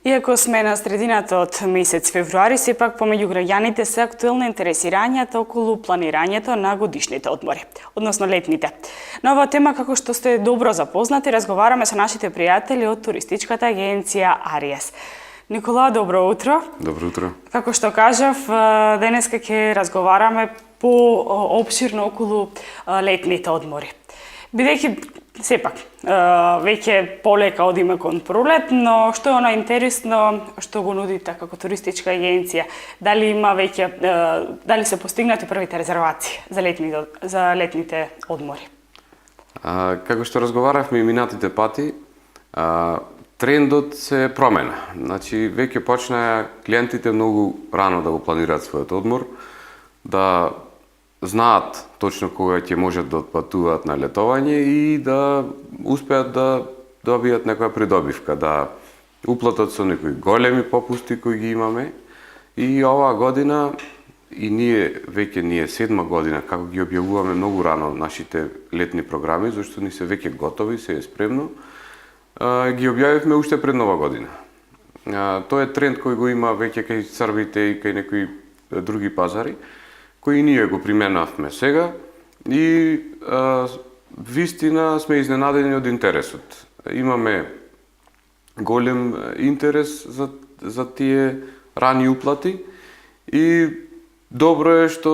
Иако сме на средината од месец февруари, сепак помеѓу граѓаните се актуелни интересирањата околу планирањето на годишните одмори, односно летните. На оваа тема, како што сте добро запознати, разговараме со нашите пријатели од туристичката агенција Ариес. Никола, добро утро. Добро утро. Како што кажав, денеска ќе разговараме поопширно околу летните одмори. Бидејќи сепак веќе полека одиме кон пролет, но што е она интересно што го нудите како туристичка агенција? Дали има веќе дали се постигнати првите резервации за летните одмори? Како што разговаравме и минатите пати, трендот се промена. Значи веќе почнаа клиентите многу рано да го планираат својот одмор, да знаат точно кога ќе можат да отпатуваат на летовање и да успеат да добијат некоја придобивка, да уплатат со некои големи попусти кои ги имаме. И оваа година, и ние седма година, како ги објавуваме многу рано нашите летни програми, зашто ни се веќе готови, се е спремно, ги објавивме уште пред Нова година. Тоа е тренд кој го има веќе кај Србите и кај некои други пазари, кои ние го применавме сега и вистина сме изненадени од интересот. Имаме голем интерес за тие рани уплати и добро е што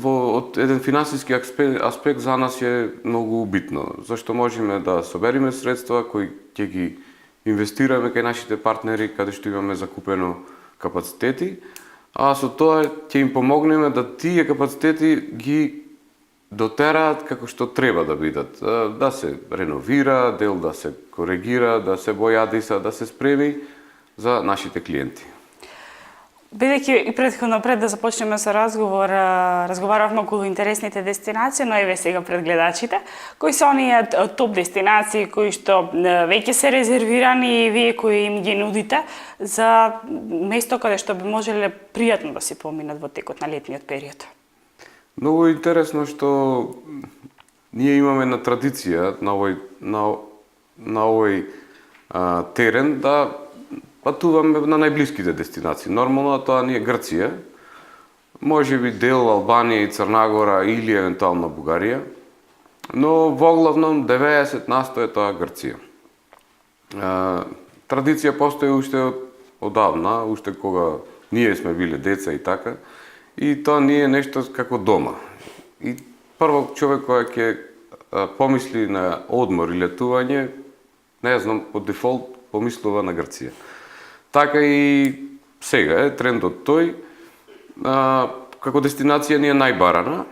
од еден финансиски аспект за нас е многу битно, зашто можеме да собериме средства кои ќе ги инвестираме кај нашите партнери каде што имаме закупено капацитети, а со тоа ќе им помогнеме да тие капацитети ги дотераат како што треба да бидат, да се реновира, дел да се коригира, да се бојадиса, да се спреми за нашите клиенти. Бидејќи и претходно пред да започнеме со разговор, разговаравме околу интересните дестинации, но еве сега пред гледачите, кои се оние топ дестинации кои што веќе се резервирани и вие кои им ги нудите за место каде што би можеле пријатно да си поминат во текот на летниот период? Многу интересно што ние имаме на традиција на овој терен да патуваме на најблиските дестинации. Нормално тоа ни е Грција, можеби дел Албанија и Црна или евентуално Бугарија, но во главном 90% е тоа Грција. Традиција постои уште одавна, уште кога ние сме биле деца и така, и тоа не е нешто како дома. И прво човек кој ќе помисли на одмор и летување, не знам, по дефолт помислува на Грција. Така и сега е трендот тој, како дестинација ни е најбарана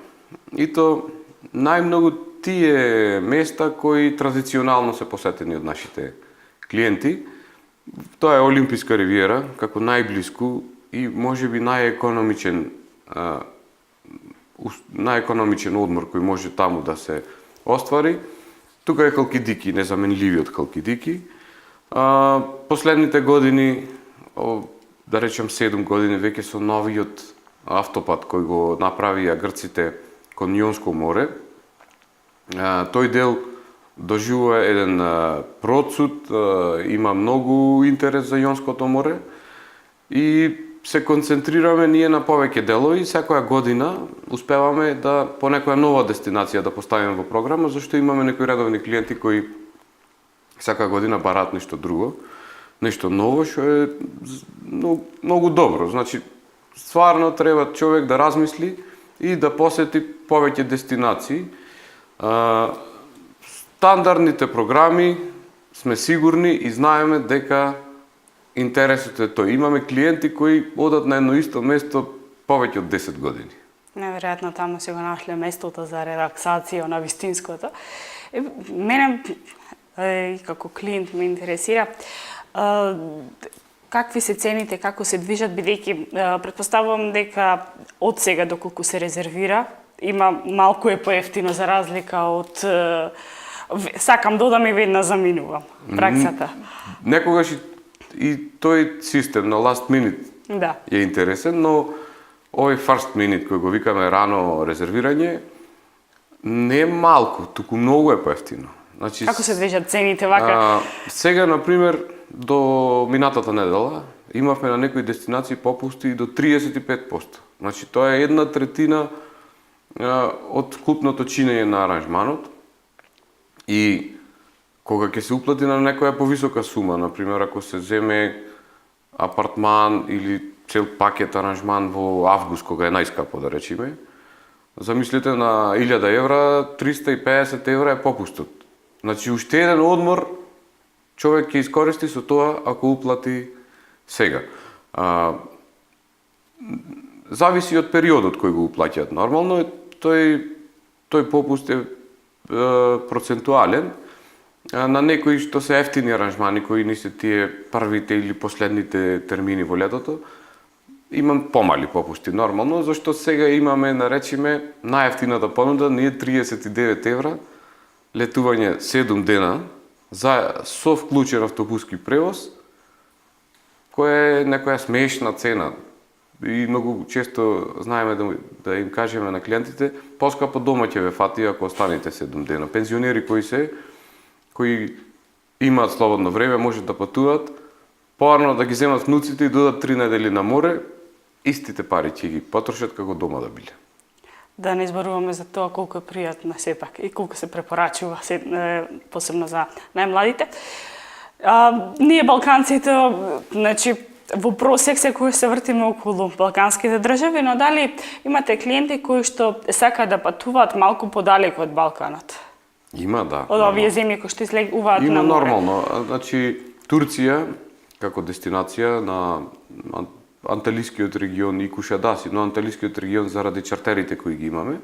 и то најмногу тие места кои традиционално се посетени од нашите клиенти. Тоа е Олимписка ривиера, како најблиску и можеби најекономичен одмор кој може таму да се оствари. Тука е Халкидики, незаменливиот Халкидики. Последните години, да речем 7 години, веќе со новиот автопат кој го направија грците кон Јонско море, тој дел доживува еден процут, има многу интерес за Јонското море и се концентрираме ние на повеќе делови. Секоја година успеваме да по некоја нова дестинација да поставиме во програма, зашто имаме некои редовни клиенти кои секоја година бараат нешто друго, нешто ново, што е многу добро. Значи, стварно треба човек да размисли и да посети повеќе дестинации. Стандардните програми сме сигурни и знаеме дека интересот е тој. Имаме клиенти кои одат на едно исто место повеќе од 10 години. Неверојатно, таму си го нашле местото за релаксација на вистинското. Мене и како клиент ме интересира какви се цените, како се движат, бидејќи претпоставувам дека од сега доколку се резервира, има малку е поевтино за разлика од сакам додам и веднаш заминувам праксата. Некогаш и тој систем на last minute е интересен, но овој first minute кој го викаме рано резервирање не е малку, туку многу е поевтино. Значи, како се движат цените вака? Сега, например, до минатата недела имавме на некои дестинации попусти до 35%. Значи тоа е 1/3 од вкупното чинење на аранжманот. И кога ќе се уплати на некоја повисока сума, например ако се земе апартман или цел пакет аранжман во август кога е најскапо да речеме, замислете на 1000 евра, 350 евра е попустот. Значи уште еден одмор човек ќе искористи со тоа ако уплати сега. Зависи од периодот кој го уплаќаат. Нормално тој попуст е процентуален. На некои што се ефтини аранжмани, кои не се тие првите или последните термини во летото, имам помали попусти нормално, зашто сега имаме, наречиме, најефтината понуда, ние 39 евра, летување 7 дена, со вклучен автобуски превоз, која е некоја смешна цена. И многу често знаеме да им кажеме на клиентите, поскапо дома ќе ве фати ако останете 7 дена. Пензионери кои имаат слободно време, можат да патуваат, порано да ги земат внуците и додат 3 недели на море, истите пари ќе ги потрошат како дома да биле. Да не изборуваме за тоа колку е пријатно сепак и колку се препорачува, посебно за најмладите. Ние балканците, значи, во просек секој се вртиме околу балканските држави, но дали имате клиенти кои што сакаат да патуваат малку подалеку од Балканот? Има, да. Од овие земји кои што излегуваат на море? Има нормално. Значи, Турција, како дестинација на Анталискиот регион и Кушадаси, но Анталискиот регион заради чартерите кои ги имаме,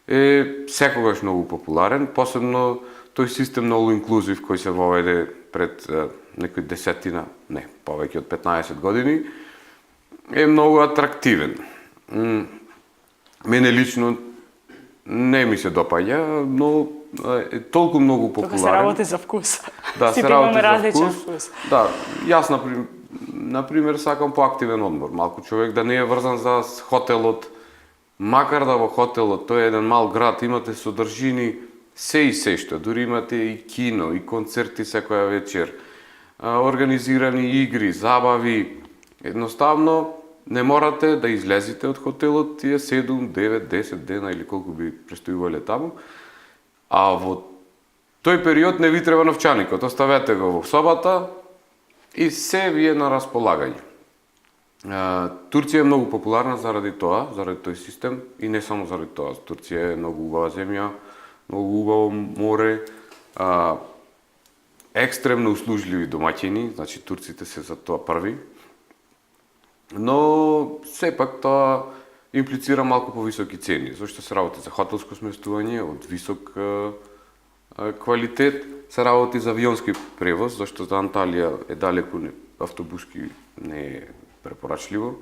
е секогаш многу популарен, посебно тој систем на all inclusive кој се воведе пред некои десетина, не, повеќе од 15 години, е многу атрактивен. Мене лично не ми се допаѓа, но е толку многу популарен. Тука се работи за вкус. Да, сите се работи имаме за различен вкус. Да, јас например сакам поактивен одмор, малку човек да не е врзан за хотелот, макар да во хотелот тој е еден мал град, имате содржини се и се што, дури имате и кино, и концерти секоја вечер, организирани игри, забави. Едноставно не морате да излезете од хотелот тие 7, 9, 10 дена или колку би престојувале таму, а во тој период не ви треба новчаникот, оставете го во собата и се ви е на располагање. Турција е многу популарна заради тоа, заради тој систем и не само заради тоа. Турција е многу убава земја, многу убаво море, екстремно услужливи домаќини, значи турците се за тоа први. Но сепак тоа имплицира малку повисоки цени, зашто се работи за хотелско сместување од висок квалитет, се работи за авионски превоз, зашто за Анталија е далеку, автобуски не е препорачливо.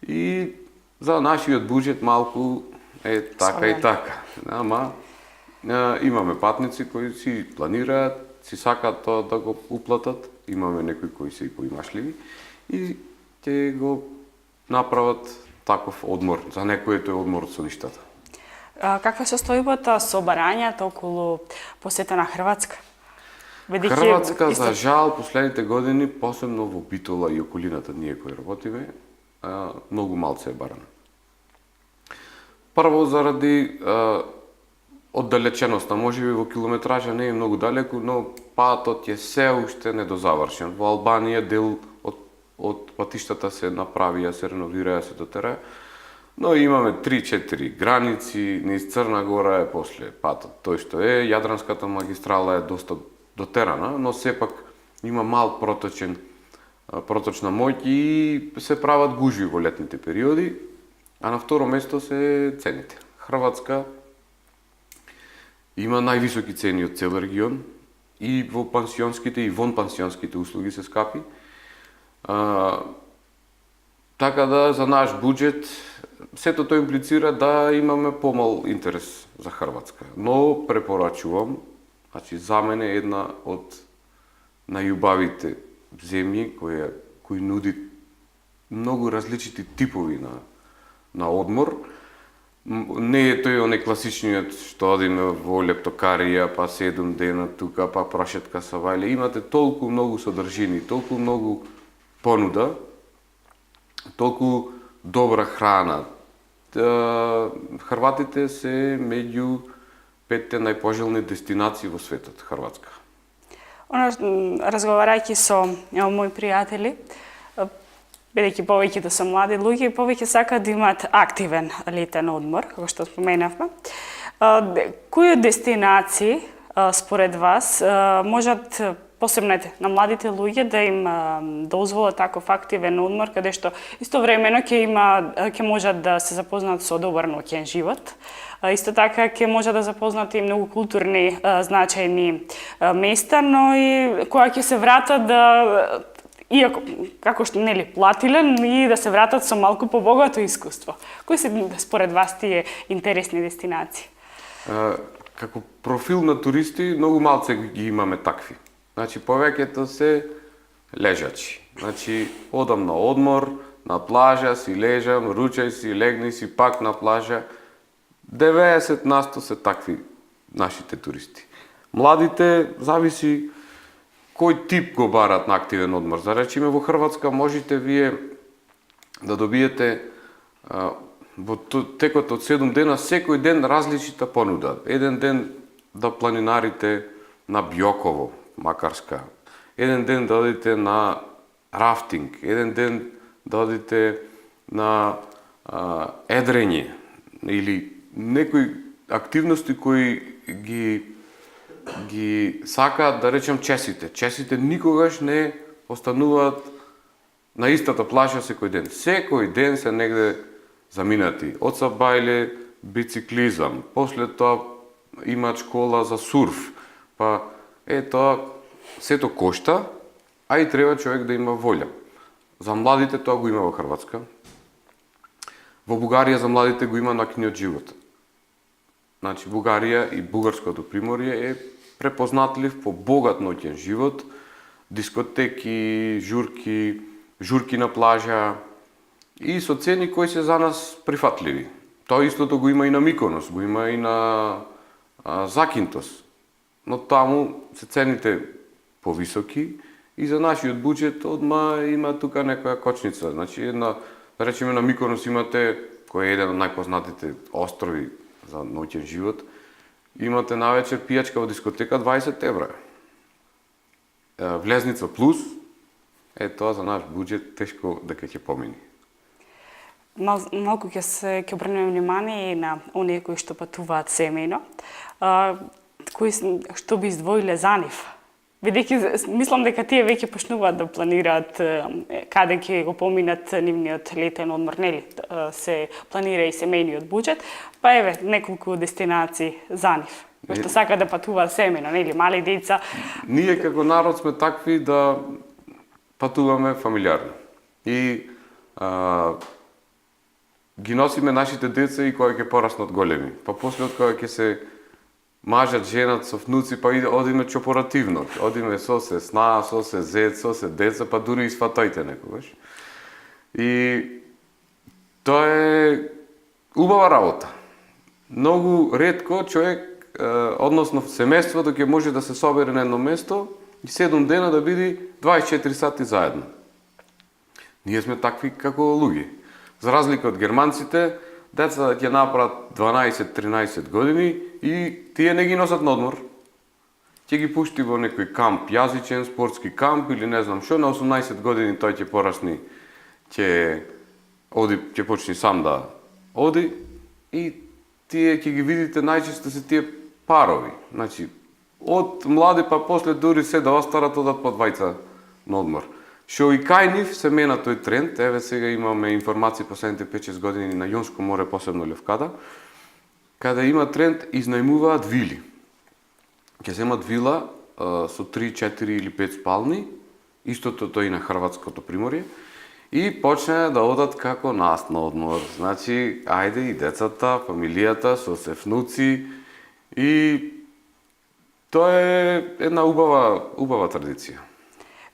И за нашиот буџет малку е така и така. Ама имаме патници кои си планираат, си сакаат тоа да го уплатат, имаме некои кои се и поимашливи и ќе го направат таков одмор. За некој е одмор со ништата. Каква е состојбата со барањата околу посета на Хрватска? Хрватска, за жал, последните години, посебно во Битола и околината ние кои работиме, многу малце е барано. Прво заради оддалеченоста, можеби во километража не е многу далеку, но патот е се уште недозавршен. Во Албанија дел од патиштата се направија, се реновираја, се дотера, но имаме 3-4 граници, низ Црна Гора е после патот тој што е, Јадранската магистрала е доста дотерана, но сепак има мал проточна моќ и се прават гужви во летните периоди, а на второ место се цените. Хрватска има највисоки цени од цел регион и во пансионските и вон пансионските услуги се скапи. Така да за наш буџет сето тоа имплицира да имаме помал интерес за Хрватска. Но препорачувам, значи за мене е една од најубавите земји кои нуди многу различити типови на одмор. Не е тој оне класичниот што одиме во лептокарија, па 7 дена тука, па прошетка со вајле. Имате толку многу содржини, толку многу понуда, толку добра храна. Хрватите се меѓу 5 најпожелни дестинации во светот, Хрватска. Разговарајќи со мои пријатели, бидејќи повеќето се млади луѓе, повеќе сакаат да имаат активен летен одмор, како што споменавме. Кои дестинации според вас можат, посебно на младите луѓе, да им дозволат таков активен одмор, каде што истовремено ќе можат да се запознаат со добар ноќен живот. Исто така ќе можат да запознаат и многу културни значајни места, но и кога ќе се вратат да, иако како што нели платиле, и да се вратат со малку побогато искуство. Кои се според вас тие интересни дестинации? Како профил на туристи, многу малце ги имаме такви. Значи, повеќето се лежачи. Значи, одам на одмор, на плажа, си лежам, ручај си, легни си, пак на плажа. 90% се такви нашите туристи. Младите, зависи кој тип го барат на активен одмор. За речиме, во Хрватска можете вие да добиете во текот од 7 дена, секој ден различита понуда. Еден ден да планинарите на Бјоково, Макарска. Еден ден да одите на рафтинг. Еден ден да одите на едрење. Или некои активности кои ги сакаат, да речем, чесите. Чесите никогаш не остануваат на истата плажа секој ден. Секој ден се негде заминати. Од сабајле, бициклизам, после тоа имаат школа за сурф. Па тоа сето кошта, а и треба човек да има волја. За младите тоа го има во Хрватска. Во Бугарија за младите го има ноќниот живот. Значи, Бугарија и бугарското приморје е препознатлив по богат ноќен живот, дискотеки, журки на плажа и со цени кои се за нас прифатливи. Тоа истото го има и на Миконос, го има и на Закинтос. Но таму се цените повисоки и за нашиот буџет одма има тука некоја кочница. Значи, да речеме на Миконос имате, кој е еден од најпознатите острови за ноќен живот, имате навечер пијачка во дискотека 20 евра. Влезница плюс, тоа за наш буџет тешко дека ќе помини. Малку ќе обрнеме внимание и на оние кои што патуваат семејно. Кои што би издвоиле за нив? Бидејќи мислам дека тие веќе почнуваат да планираат каде ќе го поминат нивниот летен одмор, нели? Се планира и семејниот буџет, па еве неколку дестинации за нив. Кои што сакаат да патуваат семејно, нели? Мали деца. Ние како народ сме такви да патуваме фамилиарно. И ги носиме нашите деца и кога ќе пораснат големи. Па после од кога ќе се мажат, женат со внуци, па одиме чопоративно. Одиме со се сна, со се зет, со се деца, па дури и сватојте некогаш. И тоа е убава работа. Многу ретко човек, односно семејството ќе може да се собере на едно место и 7 дена да биде 24 сати заедно. Ние сме такви како луѓе. За разлика од германците, деца ќе направат 12-13 години и тие не ги носат на одмор. Ќе ги пушти во некој камп, јазичен, спортски камп или не знам што, на 18 години тој ќе порасни, ќе почне сам да оди и тие ќе ги видите најчесто се тие парови. Значи, од млади па после дури се да остарат одат по двајца на одмор. Што и кај нив се мена тој тренд, еве сега имаме информации последните 5-6 години на Јонско море, посебно Левкада, каде има тренд изнајмуваат вили. Ќе земат вила со 3, 4 или 5 спални, истото тој и на Хрватското приморје, и почне да одат како нас на одмор. Значи, ајде и децата, фамилијата, со се внуци, и тоа е една убава традиција.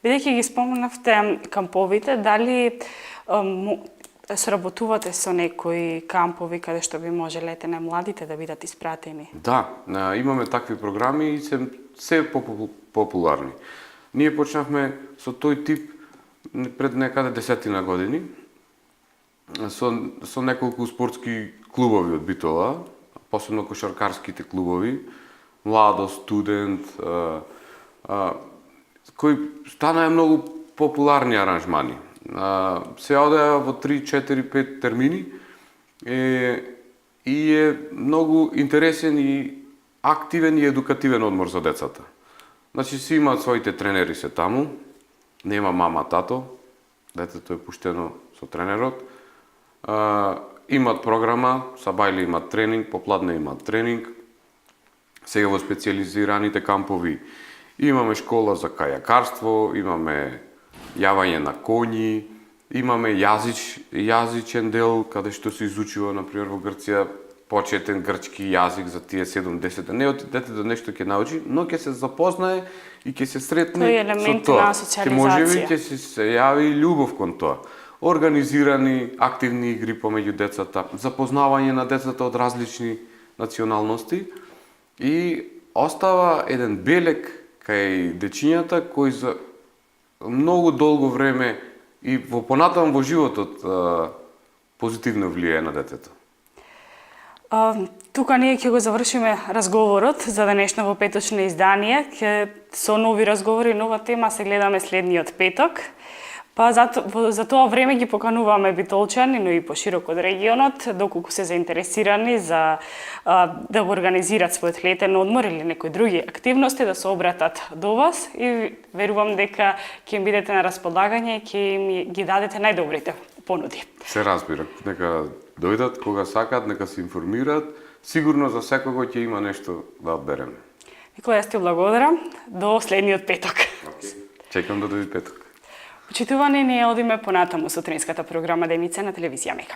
Бидејќи ги споменавте камповите, дали соработувате со некои кампови каде што би можелете на младите да бидат испратени? Да, имаме такви програми и се популарни. Ние почнавме со тој тип пред некаде 10 години, со неколку спортски клубови од Битола, посебно кошаркарските клубови, Младост, Студент, кои станаа многу популарни аранжмани. Се одеа во 3, 4, 5 термини и е многу интересен и активен и едукативен одмор за децата. Значи, си имаат своите тренери се таму, нема мама, тато, детето е пуштено со тренерот. Имат програма, сабајле имат тренинг, попладне имат тренинг. Сега во специализираните кампови имаме школа за кајакарство, имаме јавање на коњи, имаме јазичен дел, каде што се изучува, например, во Грција, почетен грчки јазик за тие 7-10. Не детето да нешто ќе научи, но ќе се запознае и ќе се сретне со тоа. Ќе можеби ќе се јави љубов кон тоа. Организирани активни игри помеѓу децата, запознавање на децата од различни националности и остава еден белег кај дечињата кој за многу долго време и во понатаму во животот позитивно влијае на детето. Тука ние ќе го завршиме разговорот за денешното петочно издание. Со нови разговори, нова тема се гледаме следниот петок. Па за тоа време ги покануваме битолчани, но и поширок од регионот, доколку се заинтересирани за да го организират својот летен одмор или некои други активности, да се обратат до вас и верувам дека ќе им бидете на располагање и ќе им ги дадете најдобрите понуди. Се разбира, нека дојдат кога сакат, нека се информираат, сигурно за секого ќе има нешто да одбереме. Никола, јас ти благодарам, до следниот петок. Чекам да дојде петок. Почитувани, ние одиме понатаму со утринската програма Деница на телевизија Мега.